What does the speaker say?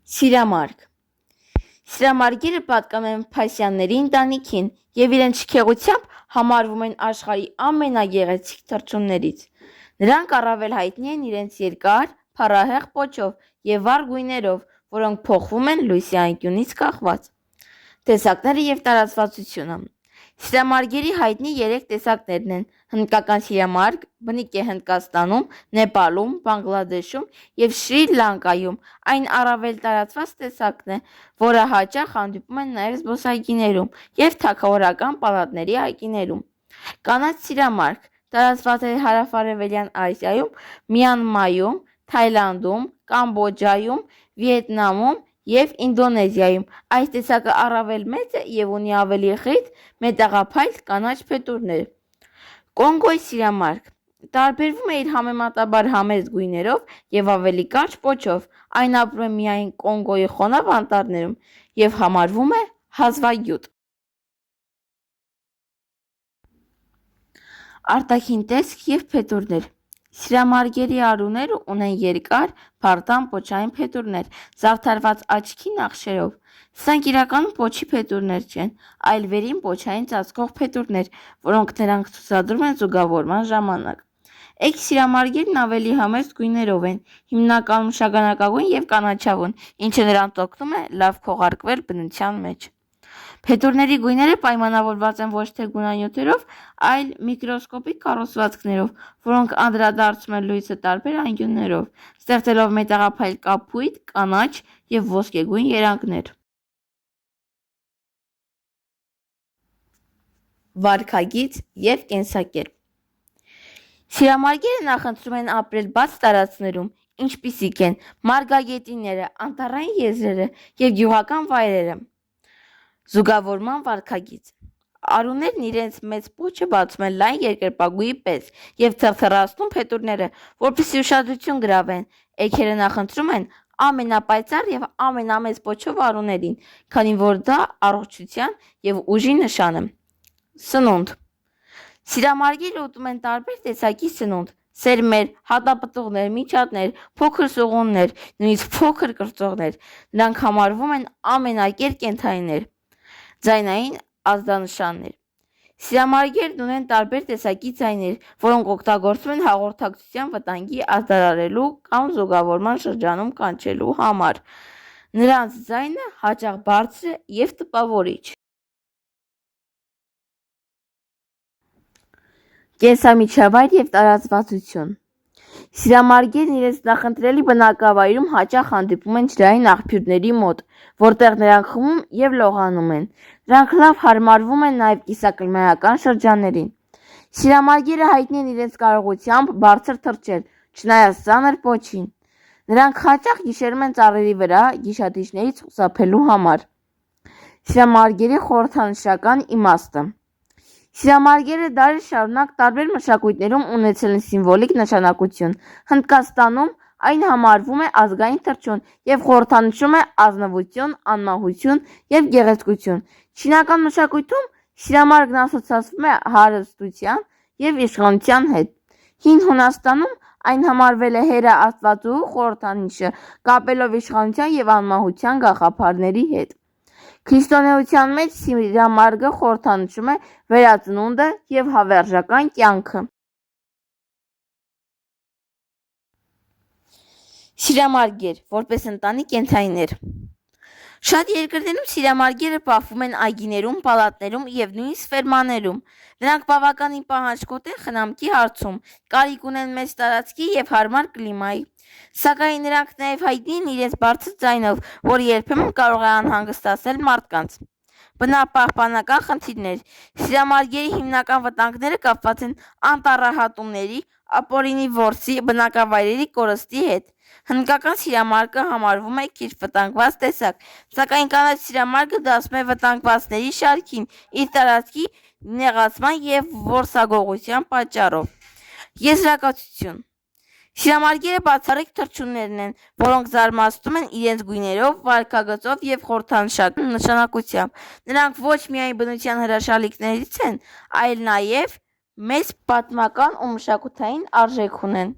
Սիրամարգ Սիրամարգերը պատկանում են փասյանների ընտանիքին և իրենց շքեղությամբ համարվում են աշխարհի ամենագեղեցիկ թռչուններից։ Նրանք առավել հայտնի են իրենց երկար, փառահեղ պոչով և վառ գույներով, որոնք փոխվում են լույսի անկյունից կախված։ Տեսակները և տարածվածությունը Սիրամարգերի հայտնի 3 տեսակներն են՝ հնդկական սիրամարգ, բնիկ է Հնդկաստանում, Նեպալում, Բանգլադեշում և Շրի Լանկայում, այն առավել տարածված տեսակն է, որը հաճախ հանդիպում է նաև զբոսայգիներում և թագավորական պալատների այգիներում։ Կանաչ սիրամարգ տարածված է հարավ-արևելյան Ասիայում, Մյանմարում, Թայլանդում, Կամբոջայում, Վիետնամում և Ինդոնեզիայում։ Այս տեսակը առավել մեծ է և ունի ավելի խիտ, մետաղափայլ կանաչ փետուրներ։ Կոնգոյի սիրամարգ տարբերվում է իր համեմատաբար համեստ գույներով և ավելի կարճ պոչով։ Այն ապրում է միայն Կոնգոյի խոնավ անտառներում և համարվում է հազվագյուտ։ Արտաքին տեսք և փետուրներ Սիրամարգերի արուները ունեն երկար, փարթամ պոչային փետուրներ՝ զարդարված աչքի նախշերով։ Սրանք իրականում պոչի փետուրներ չեն, այլ վերին պոչային ծածկող փետուրներ, որոնք նրանք ցուցադրում են զուգավորման ժամանակ։ Էգ սիրամարգերն ավելի համեստ գույներով են, հիմնականում շագանակագույն և կանաչավուն, ինչը նրանց օգնում է լավ քողարկվել բնության մեջ։ Փետուրների գույները պայմանավորված են ոչ թե գունանյութերով, այլ միկրոսկոպիկ կառուցվածքներով, որոնք անդրադարձում են լույսը տարբեր անկյուններով, ստեղծելով մետաղափայլ կապույտ, կանաչ և ոսկեգույն երանգներ։ Վարքագիծ և կենսակերպ Սիրամարգերը նախընտրում են ապրել բաց տարածքներում, ինչպիսիք են մարգագետինները, անտառային եզրերը և գյուղական վայրերը։ Զուգավորման վարքագիծ Արուներն իրենց մեծ պոչը բացում են լայն երկրպագուի պես և թրթռացնում փետուրները, որպեսզի ուշադրություն գրավեն։ Էգերը նախընտրում են ամենապայծառ և ամենամեծ պոչով արուներին, քանի որ դա առողջության և ուժի նշան է։ Սնունդ Սիրամարգերը ուտում են տարբեր տեսակի սնունդ՝ սերմեր, հատապտուղներ, միջատներ, փոքր սուղուններ, նույնիսկ փոքր կրծողներ։ Նրանք համարվում են ամենակեր կենդանիներ։ Ձայնային ազդանշաններ Սիրամարգերն ունեն տարբեր տեսակի ձայներ, որոնք օգտագործվում են հաղորդակցության վտանգի ազդարարելու կամ զուգավորման շրջանում կանչելու համար։ Նրանց ձայնը հաճախ բարձր է և տպավորիչ։ Կենսամիջավայր և տարածվածություն Սիրամարգերն իրենց նախընտրելի բնակավայրում հաճախ հանդիպում են ջրային աղբյուրների մոտ, որտեղ նրանք խմում և լողանում են։ Նրանք լավ հարմարվում են նաև կիսակլիմայական շրջաններին։ Սիրամարգերը հայտնի են իրենց կարողությամբ բարձր թռչել, չնայած ծանր պոչին։ Նրանք հաճախ գիշերում են ծառերի վրա՝ գիշատիչներից խուսափելու համար։ Սիրամարգերի խորհրդանշական իմաստը Սիրամարգերը դարեր շարունակ տարբեր մշակույթներում ունեցել են սիմվոլիկ նշանակություն։ Հնդկաստանում այն համարվում է ազգային թռչուն և խորհրդանշում է ազնվություն, անմահություն և գեղեցկություն։ Չինական մշակույթում սիրամարգն ասոցացվում է հարստության և իշխանության հետ։ Հին Հունաստանում այն համարվել է հերը աստվածուհու խորհրդանիշը՝ կապելով իշխանության և անմահության գաղափարների հետ։ Քրիստոնեության մեջ սիրամարգը խորհրդանշում է վերածնունդը և հավերժական կյանքը։ Սիրամարգեր՝ որպես ընտանի կենդանիներ Շատ երկրներում սիրամարգերը պահվում են այգիներում, պալատներում և նույնիսկ ֆերմաներում։ Նրանք բավականին պահանջկոտ են խնամքի հարցում, կարիք ունեն մեծ տարածքի և հարմար կլիմայի։ Սակայն նրանք նաև հայտնի են իրենց բարձր ձայնով, որը երբեմն կարող է անհանգստացնել մարդկանց։ Բնապահպանական խնդիրներ Սիրամարգերի հիմնական վտանգները կապված են անտառահատումների, ապօրինի որսի, բնակավայրերի կորստի հետ։ Հնդկական սիրամարգը համարվում է քիչ վտանգված տեսակ, սակայն կանաչ սիրամարգը դասում է վտանգվածների շարքին իր տարածքի նեղացման և որսագողության պատճառով։ Եզրակացություն Սիրամարգերը բացառիկ թռչուններ են, որոնք զարմացնում են իրենց գույներով, վարքագծով և խորհրդանշական նշանակությամբ։ Նրանք ոչ միայն բնության հրաշալիքներից են, այլ նաև մեծ պատմական ու մշակութային արժեք ունեն։